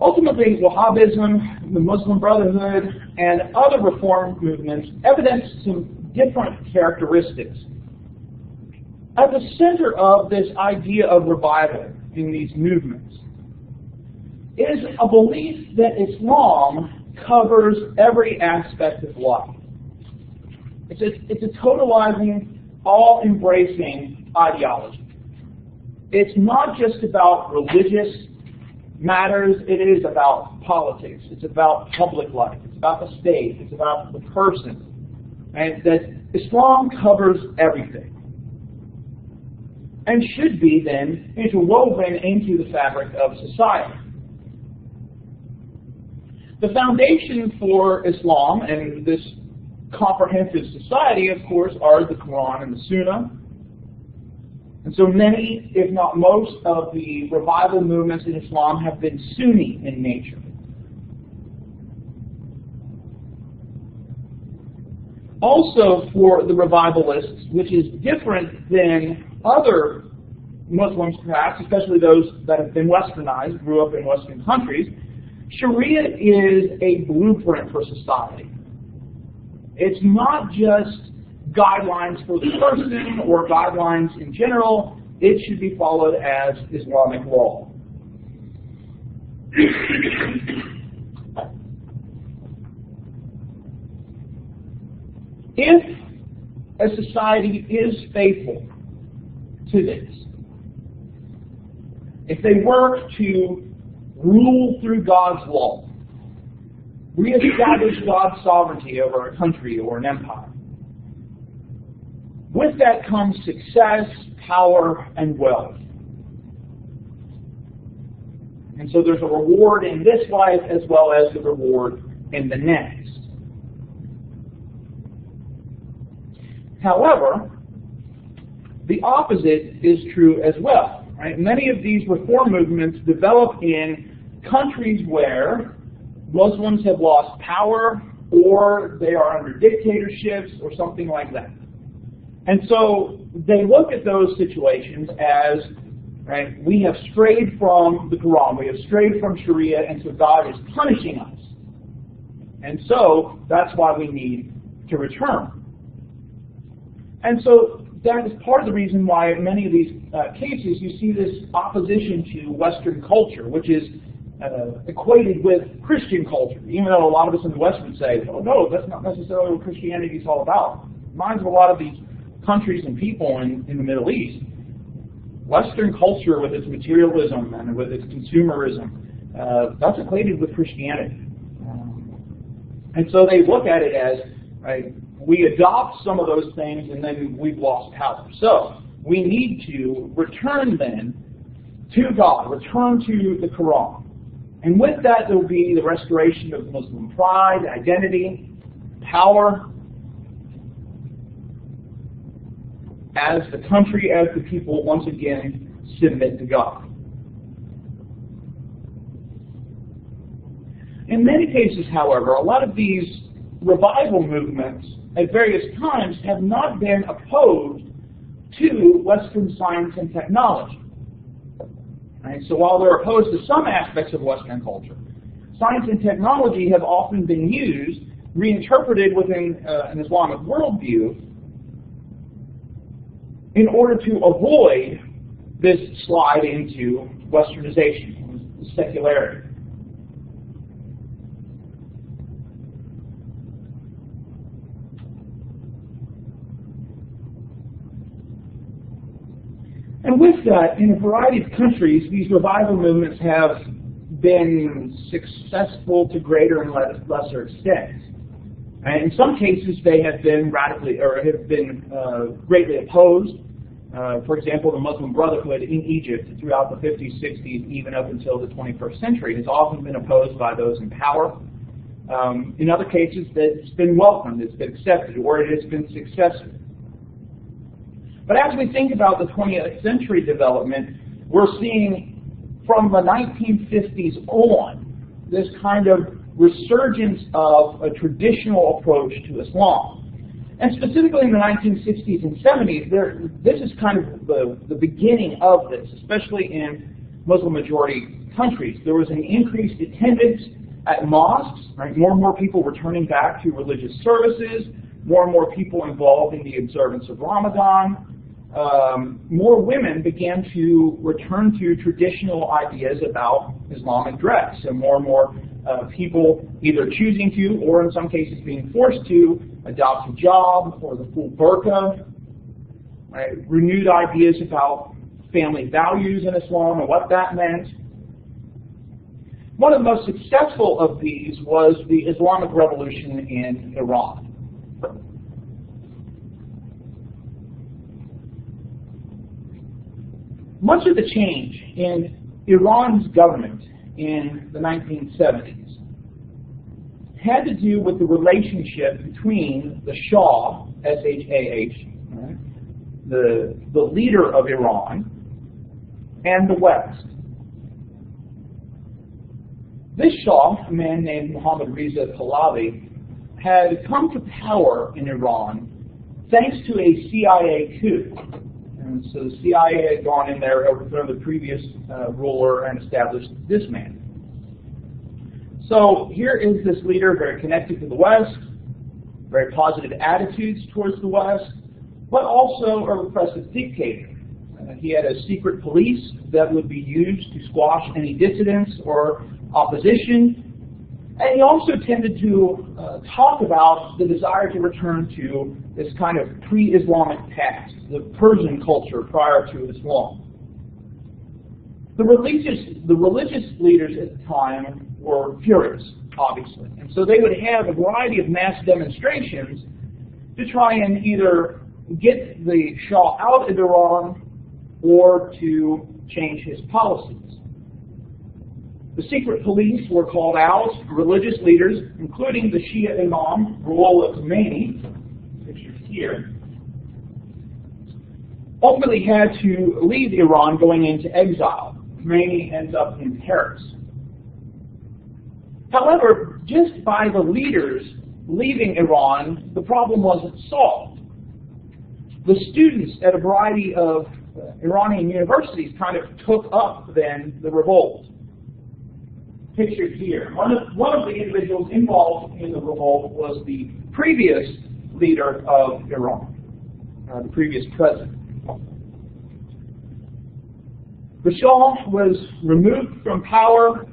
Ultimately, Wahhabism, the Muslim Brotherhood, and other reform movements evidence some different characteristics. At the center of this idea of revival in these movements is a belief that Islam covers every aspect of life. It's a totalizing, all-embracing ideology. It's not just about religious matters, it is about politics, it's about public life, it's about the state, it's about the person. And that Islam covers everything. And should be then interwoven into the fabric of society. The foundation for Islam and this comprehensive society, of course, are the Quran and the Sunnah. And so many, if not most, of the revival movements in Islam have been Sunni in nature. Also for the revivalists, which is different than other Muslims perhaps, especially those that have been westernized, grew up in Western countries, Sharia is a blueprint for society. It's not just guidelines for the person or guidelines in general. It should be followed as Islamic law. If a society is faithful to this, if they work to rule through God's law, reestablish God's sovereignty over a country or an empire, with that comes success, power, and wealth. And so there's a reward in this life as well as the reward in the next. However, the opposite is true as well. Right? Many of these reform movements develop in countries where Muslims have lost power or they are under dictatorships or something like that. And so they look at those situations as, right, we have strayed from the Quran, we have strayed from Sharia, and so God is punishing us. And so that's why we need to return. And so that is part of the reason why in many of these cases you see this opposition to Western culture, which is equated with Christian culture, even though a lot of us in the West would say, oh no, that's not necessarily what Christianity is all about. Reminds of a lot of these countries and people in the Middle East. Western culture with its materialism and with its consumerism, that's equated with Christianity. And so they look at it as, right, we adopt some of those things and then we've lost power. So we need to return then to God, return to the Quran. And with that there will be the restoration of Muslim pride, identity, power, as the country, as the people once again submit to God. In many cases, however, a lot of these revival movements at various times have not been opposed to Western science and technology. Right? So while they're opposed to some aspects of Western culture, science and technology have often been used, reinterpreted within an Islamic worldview, in order to avoid this slide into Westernization, secularity. And with that, in a variety of countries, these revival movements have been successful to greater and lesser extents. And in some cases, they have been radically, or have been greatly opposed. For example, the Muslim Brotherhood in Egypt throughout the 50s, 60s, even up until the 21st century, has often been opposed by those in power. In other cases, it's been welcomed, it's been accepted, or it has been successful. But as we think about the 20th century development, we're seeing from the 1950s on this kind of resurgence of a traditional approach to Islam. And specifically in the 1960s and 70s, this is kind of the beginning of this, especially in Muslim-majority countries. There was an increased attendance at mosques, right? More and more people returning back to religious services, more and more people involved in the observance of Ramadan. More women began to return to traditional ideas about Islamic dress, and more people either choosing to, or in some cases being forced to, adopt hijab or the full burqa. Right? Renewed ideas about family values in Islam and what that meant. One of the most successful of these was the Islamic Revolution in Iran. Much of the change in Iran's government in the 1970s had to do with the relationship between the Shah, S-H-A-H, right, the leader of Iran, and the West. This Shah, a man named Mohammad Reza Pahlavi, had come to power in Iran thanks to a CIA coup. And so the CIA had gone in there, overthrown the previous ruler, and established this man. So here is this leader, very connected to the West, very positive attitudes towards the West, but also a repressive dictator. He had a secret police that would be used to squash any dissidents or opposition. And he also tended to talk about the desire to return to this kind of pre-Islamic past, the Persian culture prior to Islam. The religious leaders at the time were furious, obviously. And so they would have a variety of mass demonstrations to try and either get the Shah out of Iran or to change his policies. The secret police were called out. Religious leaders, including the Shia Imam, Ruhollah Khomeini, pictured here, ultimately had to leave Iran, going into exile. Khomeini ends up in Paris. However, just by the leaders leaving Iran, the problem wasn't solved. The students at a variety of Iranian universities kind of took up then the revolt. Pictured here. One of the individuals involved in the revolt was the previous leader of Iran, the previous president. The Shah was removed from power,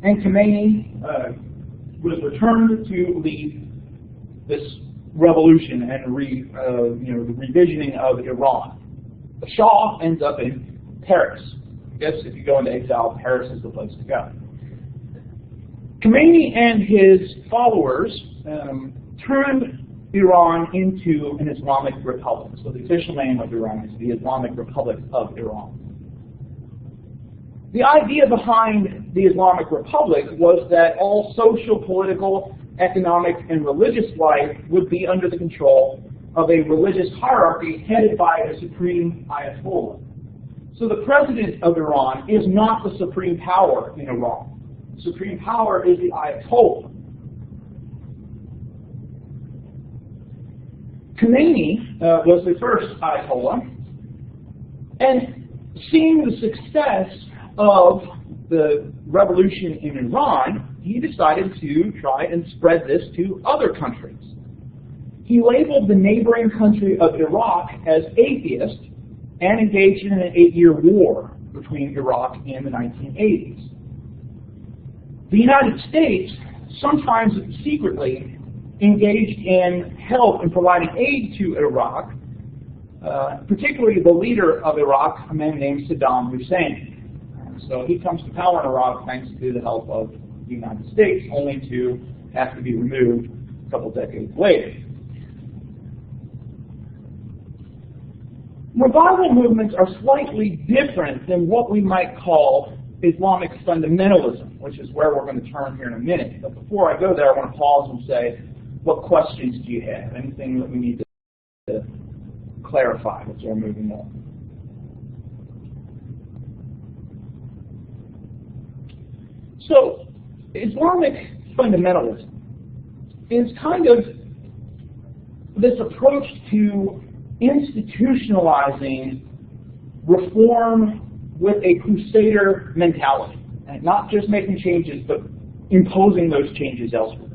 and Khomeini was returned to lead this revolution and the revisioning of Iran. The Shah ends up in Paris. I guess if you go into exile, Paris is the place to go. Khomeini and his followers turned Iran into an Islamic republic. So the official name of Iran is the Islamic Republic of Iran. The idea behind the Islamic Republic was that all social, political, economic, and religious life would be under the control of a religious hierarchy headed by a supreme Ayatollah. So the president of Iran is not the supreme power in Iran. The supreme power is the Ayatollah. Khomeini was the first Ayatollah, and seeing the success of the revolution in Iran, he decided to try and spread this to other countries. He labeled the neighboring country of Iraq as atheist and engaged in an 8-year war between Iraq in the 1980s. The United States, sometimes secretly, engaged in help in providing aid to Iraq, particularly the leader of Iraq, a man named Saddam Hussein. So he comes to power in Iraq thanks to the help of the United States, only to have to be removed a couple decades later. Revival movements are slightly different than what we might call Islamic fundamentalism, which is where we're going to turn here in a minute. But before I go there, I want to pause and say, what questions do you have? Anything that we need to clarify as we're moving on? So, Islamic fundamentalism is kind of this approach to institutionalizing reform with a crusader mentality, and not just making changes, but imposing those changes elsewhere.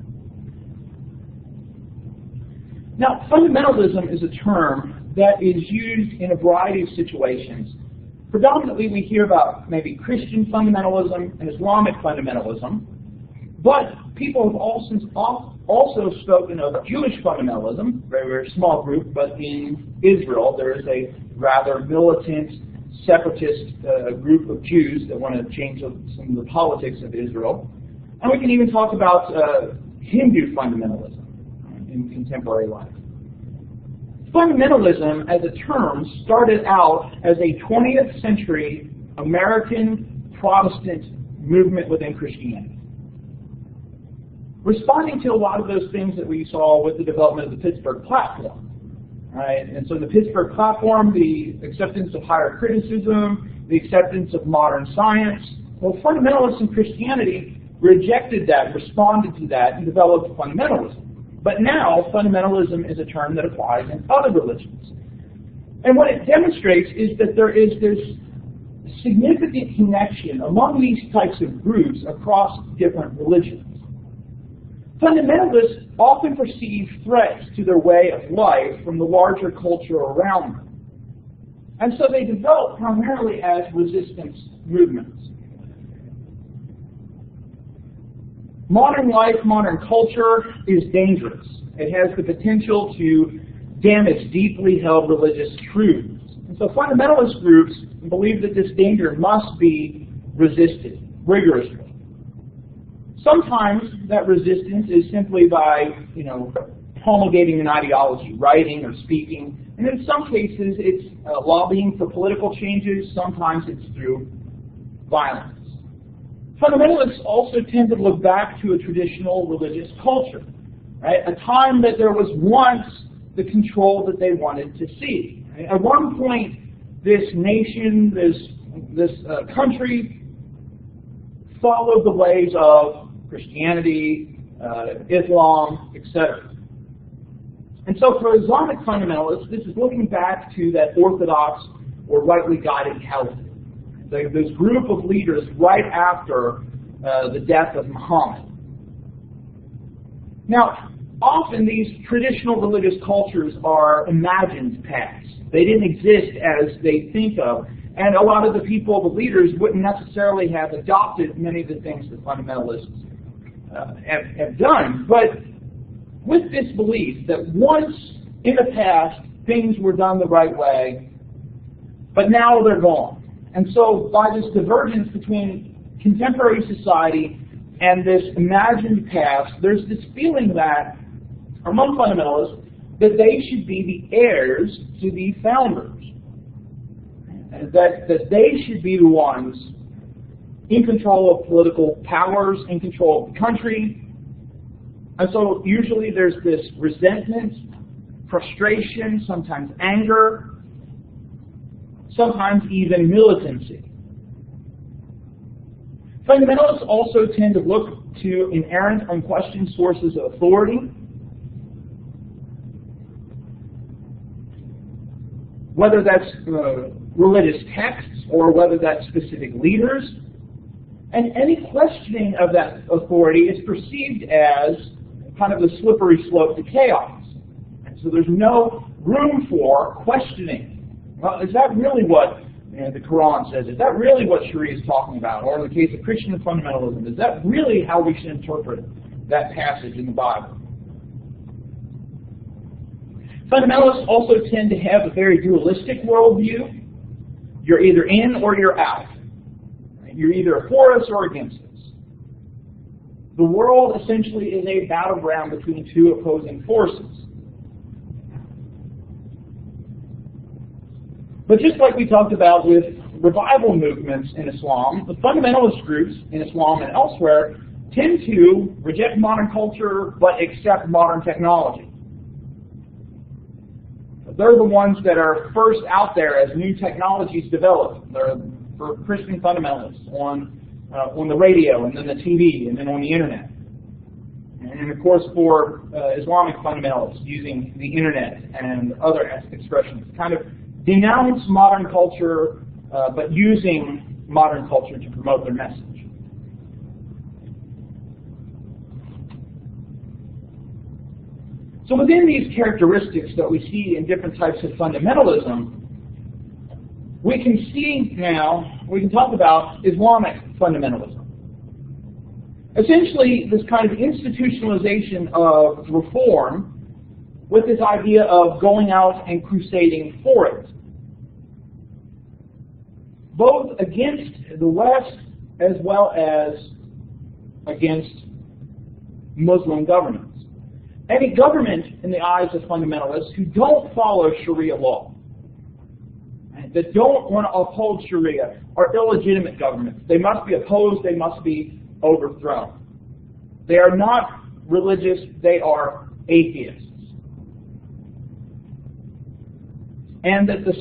Now, fundamentalism is a term that is used in a variety of situations. Predominantly, we hear about maybe Christian fundamentalism and Islamic fundamentalism, but people have also spoken of Jewish fundamentalism, very, very small group, but in Israel there is a rather militant, separatist group of Jews that want to change some of the politics of Israel. And we can even talk about Hindu fundamentalism in contemporary life. Fundamentalism as a term started out as a 20th century American Protestant movement within Christianity, responding to a lot of those things that we saw with the development of the Pittsburgh Platform. Right? And so the Pittsburgh Platform, the acceptance of higher criticism, the acceptance of modern science, well, fundamentalists in Christianity rejected that, responded to that, and developed fundamentalism. But now, fundamentalism is a term that applies in other religions. And what it demonstrates is that there is this significant connection among these types of groups across different religions. Fundamentalists often perceive threats to their way of life from the larger culture around them. And so they develop primarily as resistance movements. Modern life, modern culture is dangerous. It has the potential to damage deeply held religious truths. And so fundamentalist groups believe that this danger must be resisted rigorously. Sometimes that resistance is simply by, promulgating an ideology, writing or speaking. And in some cases, it's lobbying for political changes. Sometimes it's through violence. Fundamentalists also tend to look back to a traditional religious culture, right? A time that there was once the control that they wanted to see. Right? At one point, this nation, this country, followed the ways of Christianity, Islam, etc. And so for Islamic fundamentalists, this is looking back to that orthodox or rightly guided caliphate. This group of leaders right after the death of Muhammad. Now, often these traditional religious cultures are imagined paths. They didn't exist as they think of, and a lot of the people, the leaders, wouldn't necessarily have adopted many of the things that fundamentalists have done. But with this belief that once in the past things were done the right way, but now they're gone. And so by this divergence between contemporary society and this imagined past, there's this feeling that, among fundamentalists, that they should be the heirs to the founders. That they should be the ones in control of political powers, in control of the country. And so usually there's this resentment, frustration, sometimes anger, sometimes even militancy. Fundamentalists also tend to look to inerrant, unquestioned sources of authority, whether that's religious texts or whether that's specific leaders, and any questioning of that authority is perceived as kind of the slippery slope to chaos. And so there's no room for questioning. Well, is that really what the Quran says? Is that really what Sharia is talking about? Or in the case of Christian fundamentalism, is that really how we should interpret that passage in the Bible? Fundamentalists also tend to have a very dualistic worldview. You're either in or you're out. You're either for us or against us. The world essentially is a battleground between two opposing forces. But just like we talked about with revival movements in Islam, the fundamentalist groups in Islam and elsewhere tend to reject modern culture but accept modern technology. They're the ones that are first out there as new technologies develop. They're for Christian fundamentalists on the radio and then the TV and then on the internet. And of course for Islamic fundamentalists using the internet and other expressions, kind of denounce modern culture but using modern culture to promote their message. So within these characteristics that we see in different types of fundamentalism, we can talk about Islamic fundamentalism. Essentially, this kind of institutionalization of reform with this idea of going out and crusading for it, both against the West as well as against Muslim governments. Any government in the eyes of fundamentalists who don't follow Sharia law, that don't want to uphold Sharia, are illegitimate governments. They must be opposed, they must be overthrown. They are not religious, they are atheists. And that the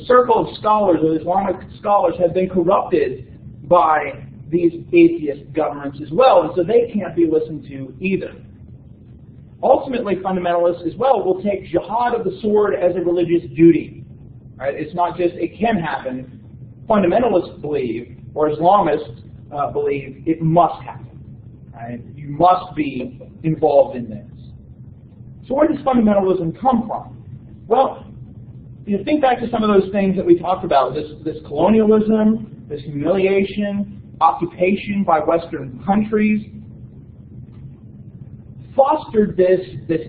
circle of scholars, of Islamic scholars, have been corrupted by these atheist governments as well, and so they can't be listened to either. Ultimately, fundamentalists as well will take jihad of the sword as a religious duty. Right? It's not just it can happen. Fundamentalists believe, or Islamists believe, it must happen. Right? You must be involved in this. So where does fundamentalism come from? Well, you think back to some of those things that we talked about, this colonialism, this humiliation, occupation by Western countries, fostered this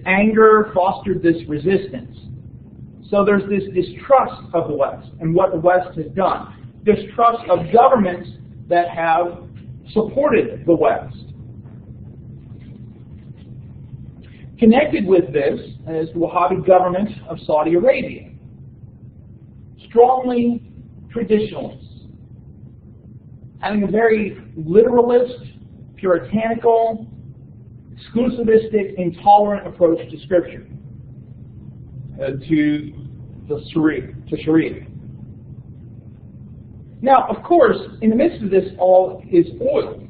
anger, fostered this resistance. So there's this distrust of the West and what the West has done. Distrust of governments that have supported the West. Connected with this is the Wahhabi government of Saudi Arabia. Strongly traditionalist, having a very literalist, puritanical, exclusivistic, intolerant approach to Scripture, to Sharia. Now, of course, in the midst of this all is oil.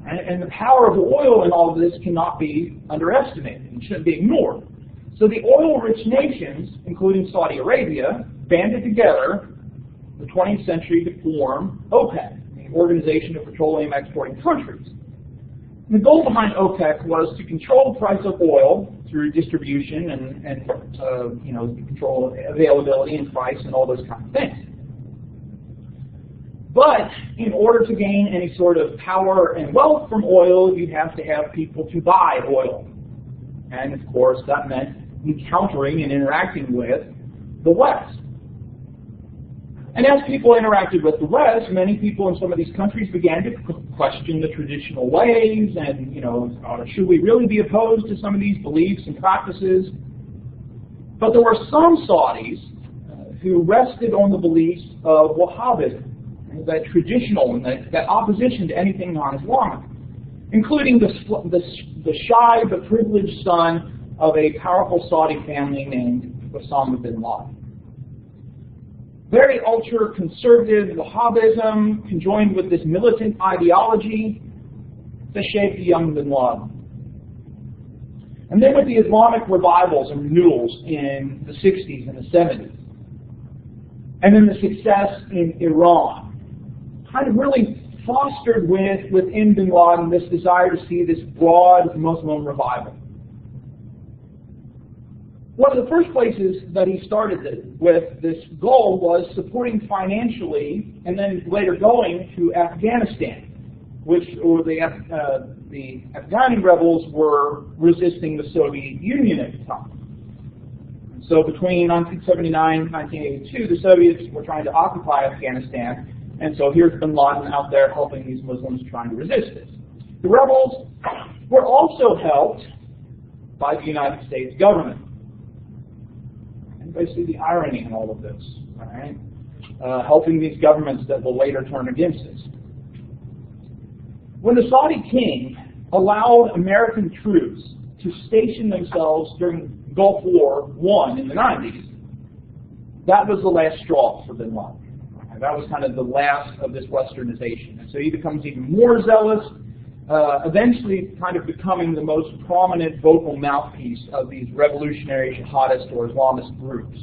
And the power of oil in all of this cannot be underestimated and shouldn't be ignored. So the oil-rich nations, including Saudi Arabia, banded together in the 20th century to form OPEC, the Organization of Petroleum Exporting Countries. And the goal behind OPEC was to control the price of oil through distribution and control availability and price and all those kind of things. But in order to gain any sort of power and wealth from oil, you have to have people to buy oil. And of course, that meant encountering and interacting with the West. And as people interacted with the West, many people in some of these countries began to question the traditional ways and, should we really be opposed to some of these beliefs and practices? But there were some Saudis who rested on the beliefs of Wahhabism, that traditional and that opposition to anything non-Islamic, including the shy but privileged son of a powerful Saudi family named Osama bin Laden. Very ultra-conservative Wahhabism conjoined with this militant ideology that shaped the young bin Laden. And then with the Islamic revivals and renewals in the 60s and the 70s, and then the success in Iran, kind of really fostered within bin Laden this desire to see this broad Muslim revival. One of the first places that he started with this goal was supporting financially, and then later going to Afghanistan, the Afghani rebels were resisting the Soviet Union at the time. So between 1979 and 1982, the Soviets were trying to occupy Afghanistan, and so here's bin Laden out there helping these Muslims trying to resist this. The rebels were also helped by the United States government. And basically the irony in all of this, right? Helping these governments that will later turn against us. When the Saudi king allowed American troops to station themselves during Gulf War I in the 90s, that was the last straw for bin Laden. That was kind of the last of this westernization. And so he becomes even more zealous, eventually kind of becoming the most prominent vocal mouthpiece of these revolutionary jihadist or Islamist groups.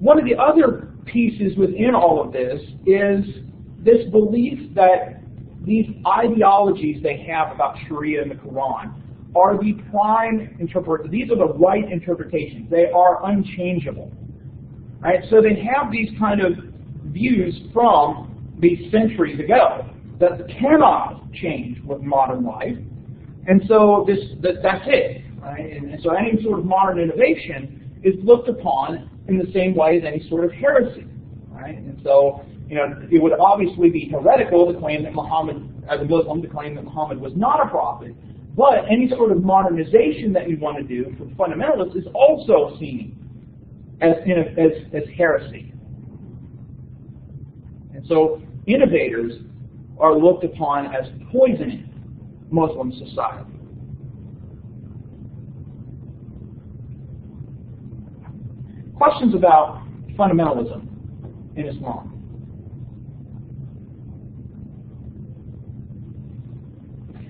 One of the other pieces within all of this is this belief that these ideologies they have about Sharia and the Quran are the prime these are the right interpretations. They are unchangeable. Right? So they have these kind of views from these centuries ago that cannot change with modern life. And so that's it. Right? And so any sort of modern innovation is looked upon in the same way as any sort of heresy. Right? And so, it would obviously be heretical to claim that Muhammad, as a Muslim, to claim that Muhammad was not a prophet. But any sort of modernization that you want to do for fundamentalists is also seen as heresy. And so innovators are looked upon as poisoning Muslim society. Questions about fundamentalism in Islam?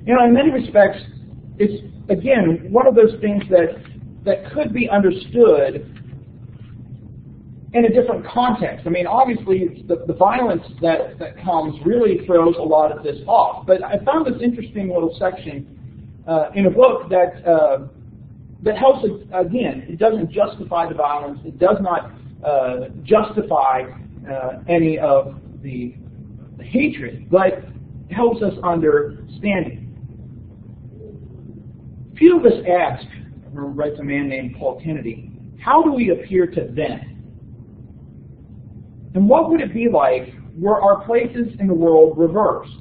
In many respects, it's, again, one of those things that could be understood in a different context. I mean, obviously, the violence that comes really throws a lot of this off. But I found this interesting little section in a book that helps, again, it doesn't justify the violence. It does not justify any of the hatred, but helps us understand it. Few of us ask, writes a man named Paul Kennedy, how do we appear to them? And what would it be like were our places in the world reversed?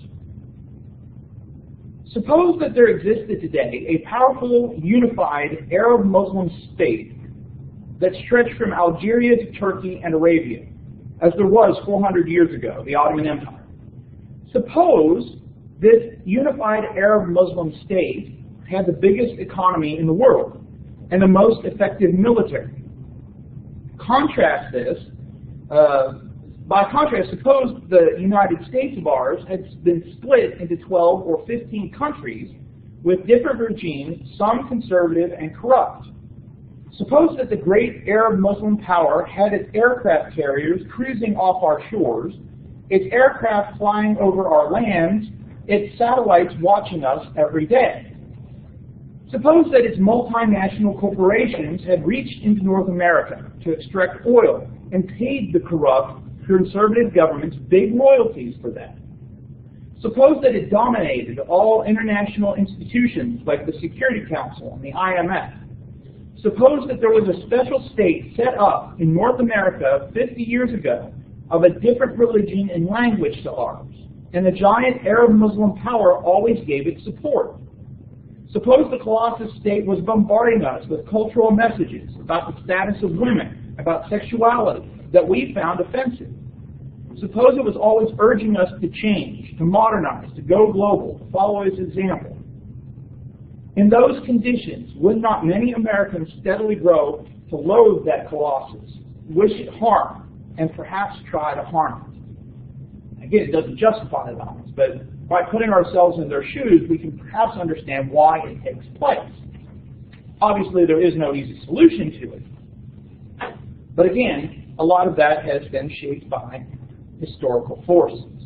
Suppose that there existed today a powerful, unified Arab-Muslim state that stretched from Algeria to Turkey and Arabia, as there was 400 years ago, the Ottoman Empire. Suppose this unified Arab-Muslim state had the biggest economy in the world and the most effective military. Contrast this, by contrast, suppose the United States of ours had been split into 12 or 15 countries with different regimes, some conservative and corrupt. Suppose that the great Arab Muslim power had its aircraft carriers cruising off our shores, its aircraft flying over our lands, its satellites watching us every day. Suppose that its multinational corporations had reached into North America to extract oil and paid the corrupt, conservative governments big royalties for that. Suppose that it dominated all international institutions like the Security Council and the IMF. Suppose that there was a special state set up in North America 50 years ago of a different religion and language to ours, and the giant Arab Muslim power always gave it support. Suppose the Colossus state was bombarding us with cultural messages about the status of women, about sexuality, that we found offensive. Suppose it was always urging us to change, to modernize, to go global, to follow its example. In those conditions, would not many Americans steadily grow to loathe that Colossus, wish it harm, and perhaps try to harm it? Again, it doesn't justify the violence, but by putting ourselves in their shoes, we can perhaps understand why it takes place. Obviously, there is no easy solution to it. But again, a lot of that has been shaped by historical forces.